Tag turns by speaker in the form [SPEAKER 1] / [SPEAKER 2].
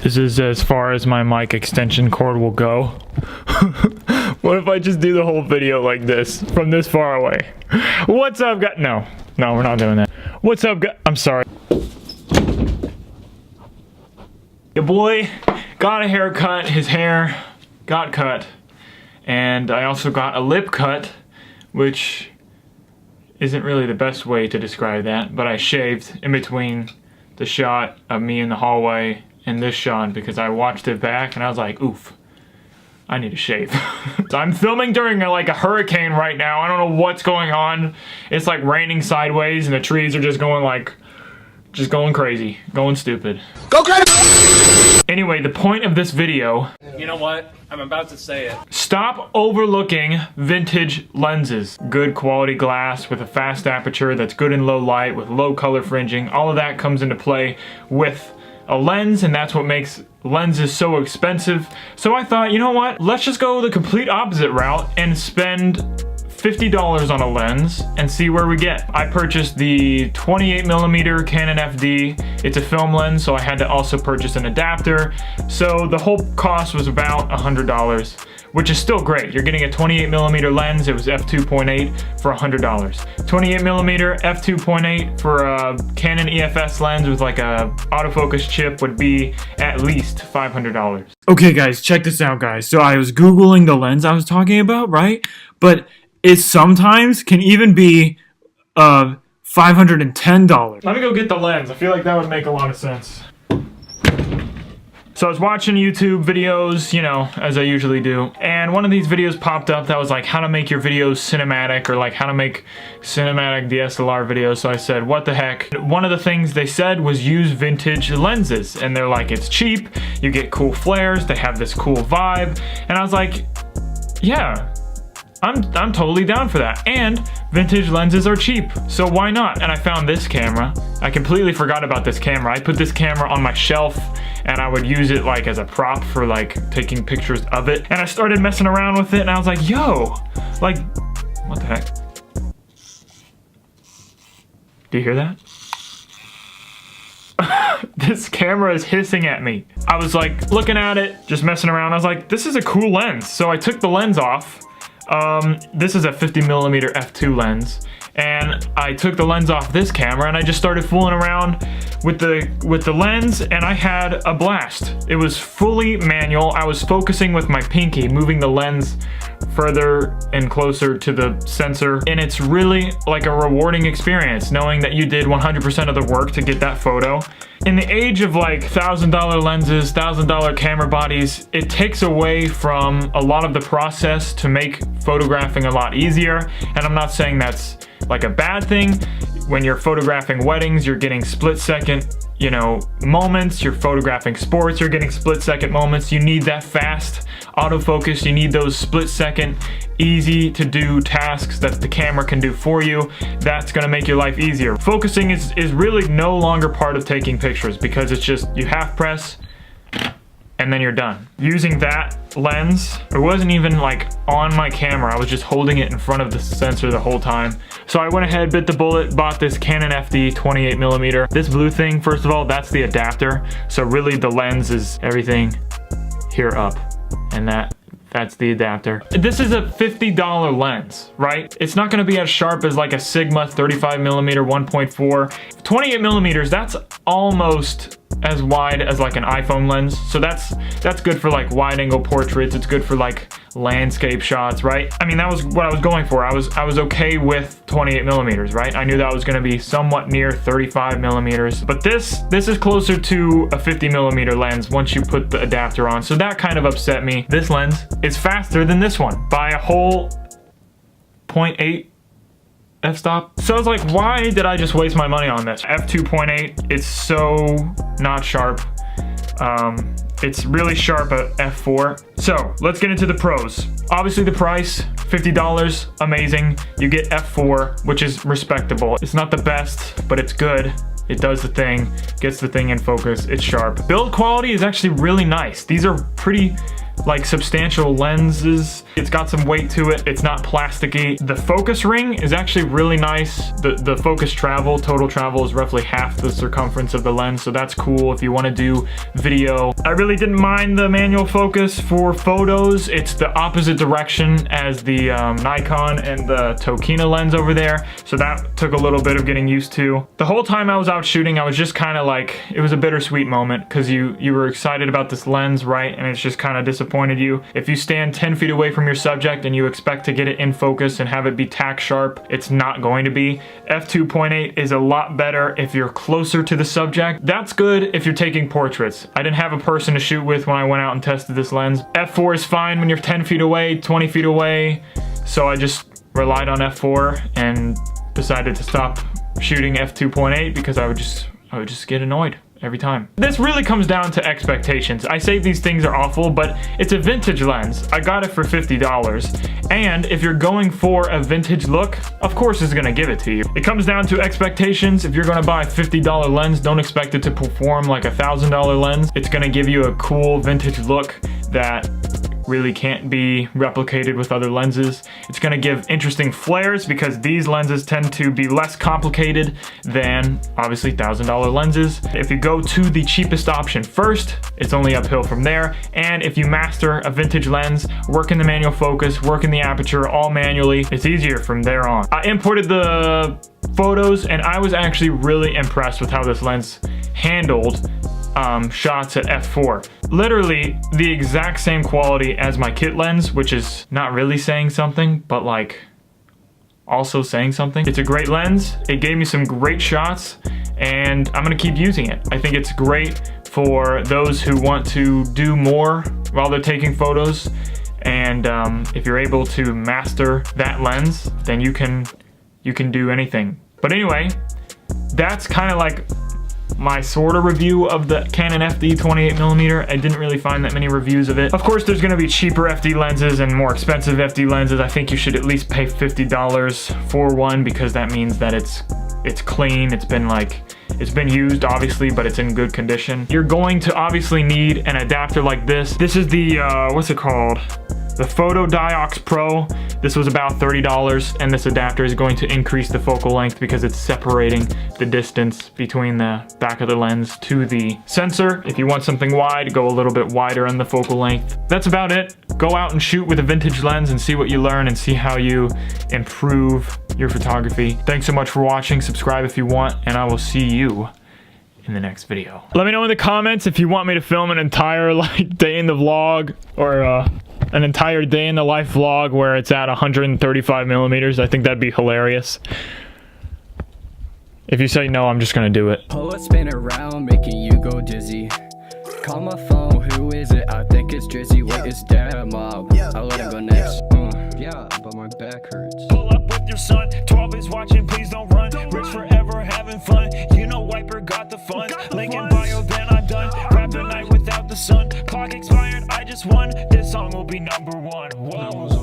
[SPEAKER 1] This is as far as my mic extension cord will go. What if I just do the whole video like this, from this far away? What's up, guys? No, we're not doing that. What's up, guys? I'm sorry. Your boy got a haircut. His hair got cut. And I also got a lip cut, which isn't really the best way to describe that, but I shaved in between the shot of me in the hallway and this shot because I watched it back and I was like, oof, I need to shave. So I'm filming during like a hurricane right now. I don't know what's going on. It's like raining sideways and the trees are just going crazy, going stupid.
[SPEAKER 2] Go crazy!
[SPEAKER 1] Anyway, the point of this video,
[SPEAKER 3] you know what? I'm about to say it.
[SPEAKER 1] Stop overlooking vintage lenses. Good quality glass with a fast aperture that's good in low light with low color fringing. All of that comes into play with a lens, and that's what makes lenses so expensive. So I thought, you know what? Let's just go the complete opposite route and spend $50 on a lens and see where we get. I purchased the 28mm Canon FD. It's a film lens, so I had to also purchase an adapter. So the whole cost was about $100, which is still great. You're getting a 28mm lens. It was f2.8 for $100. 28mm f2.8 for a Canon EFS lens with like a autofocus chip would be at least $500. Okay guys, check this out guys. So I was Googling the lens I was talking about, right? But it sometimes can even be $510. Let me go get the lens. I feel like that would make a lot of sense. So I was watching YouTube videos, you know, as I usually do, and one of these videos popped up that was like how to make your videos cinematic, or like how to make cinematic DSLR videos. So I said, what the heck? One of the things they said was use vintage lenses, and they're like, it's cheap, you get cool flares, they have this cool vibe, and I was like, yeah, I'm totally down for that. And vintage lenses are cheap, so why not? And I found this camera. I completely forgot about this camera. I put this camera on my shelf and I would use it like as a prop for like taking pictures of it. And I started messing around with it and I was like, yo, like, what the heck? Do you hear that? This camera is hissing at me. I was like looking at it, just messing around. I was like, this is a cool lens. So I took the lens off. This is a 50mm f2 lens, and I took the lens off this camera and I just started fooling around with the lens, and I had a blast. It was fully manual. I was focusing with my pinky, moving the lens further and closer to the sensor, and it's really like a rewarding experience knowing that you did 100% of the work to get that photo. In the age of like $1,000 lenses, $1,000 camera bodies, it takes away from a lot of the process to make photographing a lot easier. And I'm not saying that's like a bad thing. When you're photographing weddings, you're getting split-second, you know, moments. You're photographing sports, you're getting split-second moments. You need that fast autofocus. You need those split-second, easy-to-do tasks that the camera can do for you. That's gonna make your life easier. Focusing is really no longer part of taking pictures because it's just, you half press, and then you're done. Using that lens, it wasn't even like on my camera, I was just holding it in front of the sensor the whole time. So I went ahead, bit the bullet, bought this Canon FD 28mm. This blue thing, first of all, that's the adapter. So really the lens is everything here up, and that's the adapter. This is a $50 lens, right? It's not gonna be as sharp as like a Sigma 35mm 1.4. 28mm, that's almost as wide as like an iPhone lens. So that's good for like wide angle portraits. It's good for like landscape shots, right? I mean, that was what I was going for. I was okay with 28mm, right? I knew that was gonna be somewhat near 35mm, but this is closer to a 50mm lens once you put the adapter on. So that kind of upset me. This lens is faster than this one by a whole 0.8 f-stop. So I was like, why did I just waste my money on this? f2.8, it's so not sharp. It's really sharp at f4. So let's get into the pros. Obviously the price, $50, amazing. You get f4, which is respectable. It's not the best, but it's good. It does the thing, gets the thing in focus, it's sharp. Build quality is actually really nice. These are pretty like substantial lenses. It's got some weight to it. It's not plasticky. The focus ring is actually really nice. The focus travel, total travel, is roughly half the circumference of the lens, so that's cool if you want to do video. I really didn't mind the manual focus for photos. It's the opposite direction as the Nikon and the Tokina lens over there, so that took a little bit of getting used to. The whole time I was out shooting, I was just kind of like, it was a bittersweet moment because you were excited about this lens, right? And it's just kind of disappointed you. If you stand 10 feet away from your subject and you expect to get it in focus and have it be tack sharp, it's not going to be. f2.8 is a lot better if you're closer to the subject. That's good if you're taking portraits. I didn't have a person to shoot with when I went out and tested this lens. f4 is fine when you're 10 feet away, 20 feet away, so I just relied on f4 and decided to stop shooting f2.8 because I would just get annoyed every time. This really comes down to expectations. I say these things are awful, but it's a vintage lens. I got it for $50. And if you're going for a vintage look, of course it's gonna give it to you. It comes down to expectations. If you're gonna buy a $50 lens, don't expect it to perform like a $1,000 lens. It's gonna give you a cool vintage look that really can't be replicated with other lenses. It's gonna give interesting flares because these lenses tend to be less complicated than obviously $1,000 lenses. If you go to the cheapest option first, it's only uphill from there. And if you master a vintage lens, work in the manual focus, work in the aperture, all manually, it's easier from there on. I imported the photos and I was actually really impressed with how this lens handled shots at f4. Literally the exact same quality as my kit lens, which is not really saying something, but like also saying something. It's a great lens. It gave me some great shots and I'm gonna keep using it. I think it's great for those who want to do more while they're taking photos. And if you're able to master that lens, then you can do anything. But anyway, that's kind of like my sort of review of the Canon FD 28mm. I didn't really find that many reviews of it. Of course, there's gonna be cheaper FD lenses and more expensive FD lenses. I think you should at least pay $50 for one because that means that it's clean. It's been used obviously, but it's in good condition. You're going to obviously need an adapter like this. This is the, what's it called? The Photodiox Pro. This was about $30, and this adapter is going to increase the focal length because it's separating the distance between the back of the lens to the sensor. If you want something wide, go a little bit wider on the focal length. That's about it. Go out and shoot with a vintage lens and see what you learn and see how you improve your photography. Thanks so much for watching. Subscribe if you want, and I will see you in the next video. Let me know in the comments if you want me to film an entire day in the vlog or an entire day in the life vlog where it's at 135mm. I think that'd be hilarious. If you say no, I'm just gonna do it.
[SPEAKER 2] Pull a spin around, making you go dizzy. Call my phone, who is it? I think it's Drizzy. Wait, it's Dad Mob. I'll let him go next. Yeah, but my back hurts.
[SPEAKER 4] Pull up with your son, 12 is watching, please don't run. Rich forever, having fun. You know Wiper got the funds. Link in bio, then I'm done. Grab the night without the sun. Clock expired, I just won. This song will be #1. Whoa.